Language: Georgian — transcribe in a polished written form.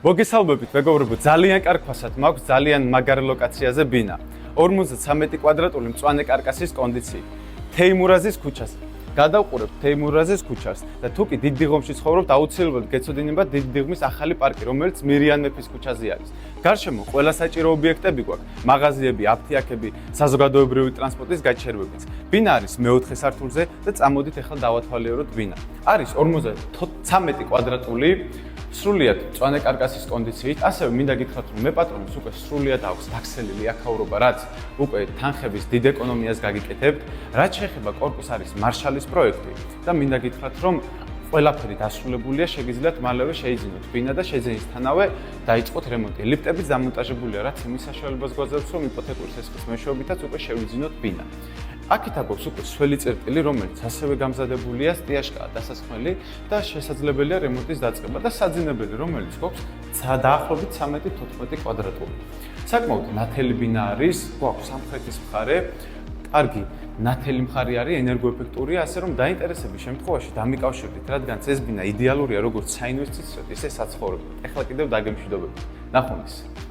მოგესალმებით, მეგობრებო, ძალიან კარგ ფასად მაქვს ძალიან მაგარ ლოკაციაზე ბინა. 53 კვადრატული მწვანე კარკასის კონდიციით. თეიმურაზის ქუჩაზე. გადავყურებთ თეიმურაზის ქუჩას და თუ კი დიდ დიღომში ცხოვრობთ, აუცილებლად გეცოდინებათ დიდ დიღმის ახალი პარკი, რომელიც მირიან მეფის ქუჩაზე არის. გარშემო ყველა საჭირო ობიექტები გვაქვს: მაღაზიები, აფთიაქები, საზოგადოებრივი ტრანსპორტის გაჩერებებიც. ბინა არის მეოთხე სართულზე და წამოდით ახლა დავათვალიეროთ ბინა. არის 53 კვადრატული სრულიად მწვანე კარკასის კონდიციით, ასევე მინდა გითხრათ, რომ მე პატრონის უკვე სრულიად აქვს დახსელილი აქაურობა, რაც უკვე თანხების დიდ ეკონომიას გაგიკეთებთ. რაც შეეხება კორპუსს, არის მარშალის პროექტი და მინდა გითხრათ, რომ ყველაფერი დასრულებულია, შეგიძლიათ მალევე შეიძინოთ ბინა და შეძენისთანავე დაიწყოთ რემონტი. ლიფტებიც დამონტაჟებულია, რაც იმის საშუალებას გვაძლევს, რომ იპოთეკური სესხის მეშვეობითაც უკვე შევიძინოთ ბინა. აქეთ აქვს უკვე სველი წერტილი, რომელიც ასევე გამზადებულია, სტიაშკაა დასასხმელი და შესაძლებელია რემონტის დაწყება და საძინებელი, რომელიც გვაქვს დაახლოებით 13-14 კვადრატული. საკმაოდ ნათელი ბინა არის, გვაქვს სამხრეთის მხარე, კარგი ნათელი მხარე არის, ენერგოეფექტურია, ასე რომ დაინტერესების შემთხვევაში დამიკავშირდით, რადგანაც ეს ბინა იდეალურია როგორც საინვესტიციოდ, ისე საცხოვრებლად. ეხლა კიდევ დაგემშვიდობებით. ნახვამდის.